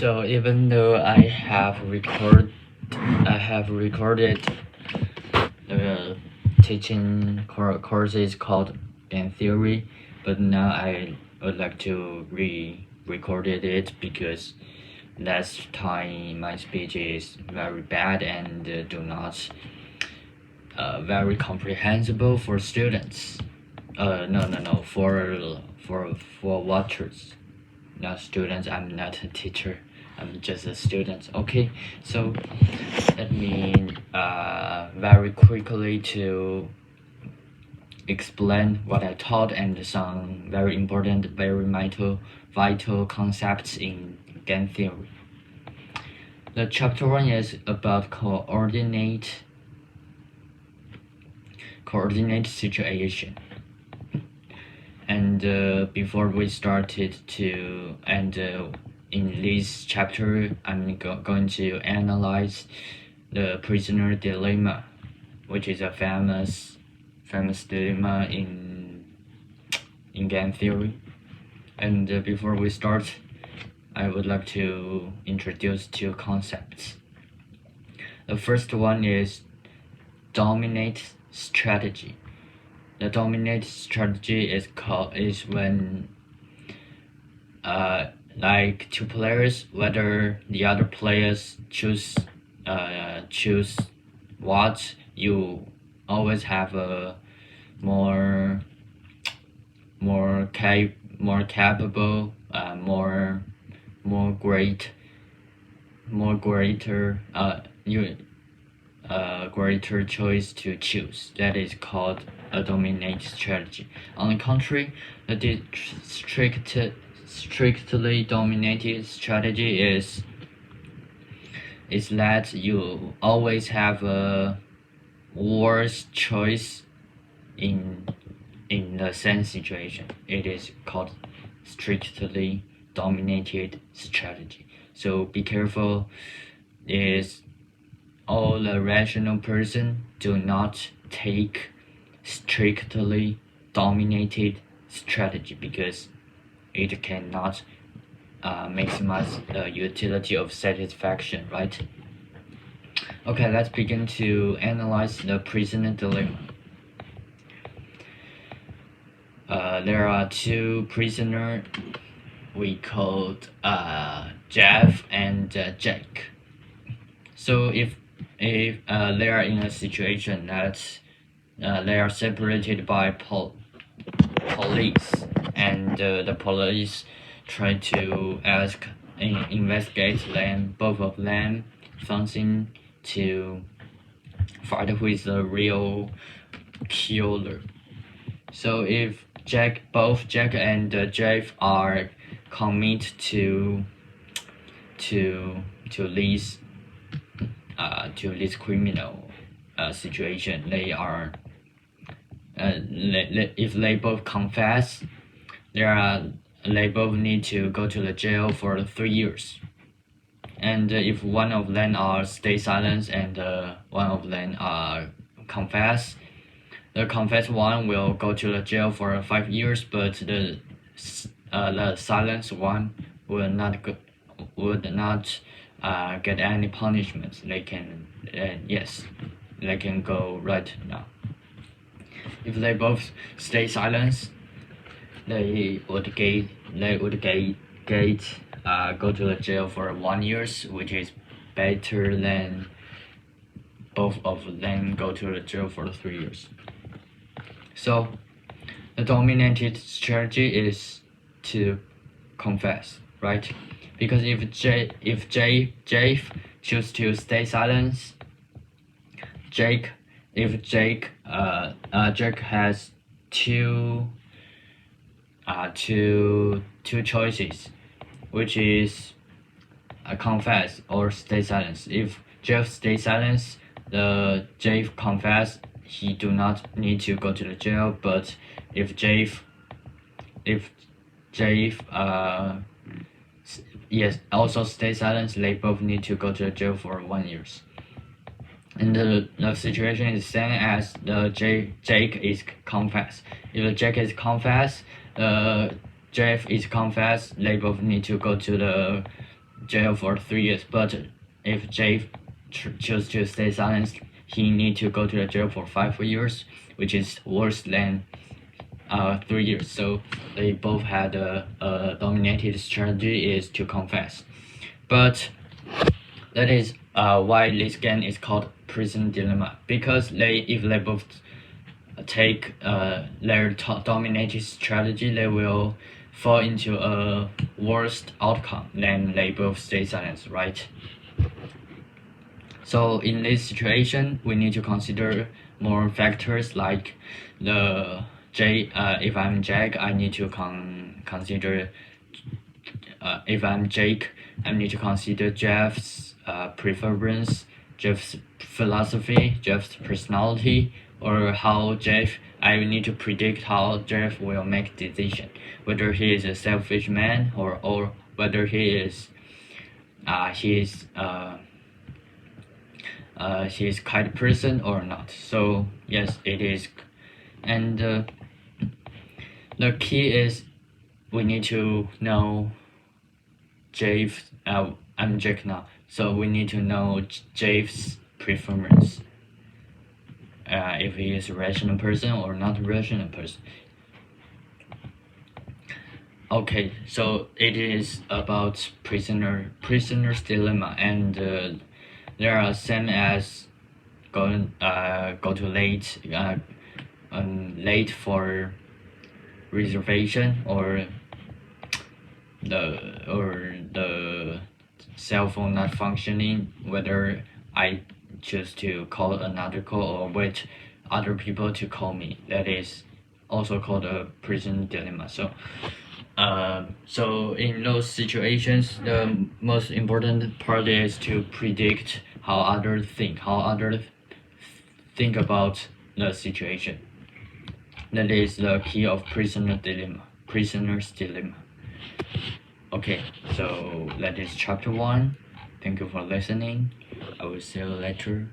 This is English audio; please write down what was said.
So even though I have recorded the teaching courses called game theory, but now I would like to re-recorded it because last time my speech is very bad and do not very comprehensible for students. No, for watchers, not students. I'm not a teacher. I'm just a student. Okay, so let me very quickly to explain what I taught and some very important, very vital concepts in game theory. The chapter 1 is about coordinate situation. And before we started to in this chapter, I'm going to analyze the prisoner dilemma, which is a famous dilemma in game theory. And before we start, I would like to introduce two concepts. The first one is dominate strategy. The dominate strategy is when like two players, whether the other players choose what, you always have a more capable, greater choice to choose. That is called a dominate strategy. On the contrary, the strictly dominated strategy is that you always have a worse choice in the same situation. It is called strictly dominated strategy. So be careful. Is all the rational person do not take strictly dominated strategy because it cannot maximize the utility of satisfaction, right? Okay, let's begin to analyze the prisoner dilemma. There are two prisoners we called Jeff and Jake. So if they are in a situation that they are separated by police, and the police try to investigate them, both of them something to fight with the real killer. So if both Jack and Jeff are commit to this criminal situation, they are if they both confess, they both need to go to the jail for 3 years. And if one of them are stay silent and one of them are confess, the confessed one will go to the jail for 5 years, but the silent one would not get any punishment. They can they can go right now. If they both stay silent, they would go to the jail for 1 year, which is better than both of them go to the jail for 3 years. So the dominated strategy is to confess, right? Because if Jake chooses to stay silent, Jake has two choices, which is confess or stay silent. If Jeff stays silent, the Jeff confess, he do not need to go to the jail. But if Jeff also stay silent, they both need to go to the jail for 1 year. And the situation is same as the Jake is confess. If Jake is confess, Jeff is confess, they both need to go to jail for 3 years. But if Jay chooses to stay silent, he need to go to the jail for 5 years, which is worse than 3 years. So they both had a dominated strategy is to confess. But that is why this game is called Prison Dilemma, because if they both take their dominated strategy, they will fall into a worst outcome than they both stay silent, right? So in this situation, we need to consider more factors like if I'm Jack, I need to consider if I'm Jake, I need to consider Jeff's preference, Jeff's philosophy, Jeff's personality, or how I need to predict how Jeff will make decision, whether he is a selfish man or whether he is he's kind person or not. So yes, it is, and the key is we need to know Jave's. I'm Jake now, so we need to know Jave's preference. If he is a rational person or not a rational person. Okay, so it is about prisoner's dilemma, and there are same as go to late for reservation or the cell phone not functioning, whether I choose to call another call or wait other people to call me. That is also called a prison dilemma. So in those situations, the most important part is to predict how others think about the situation. That is the key of prisoner's dilemma. Okay, so that is chapter 1. Thank you for listening. I will see you later.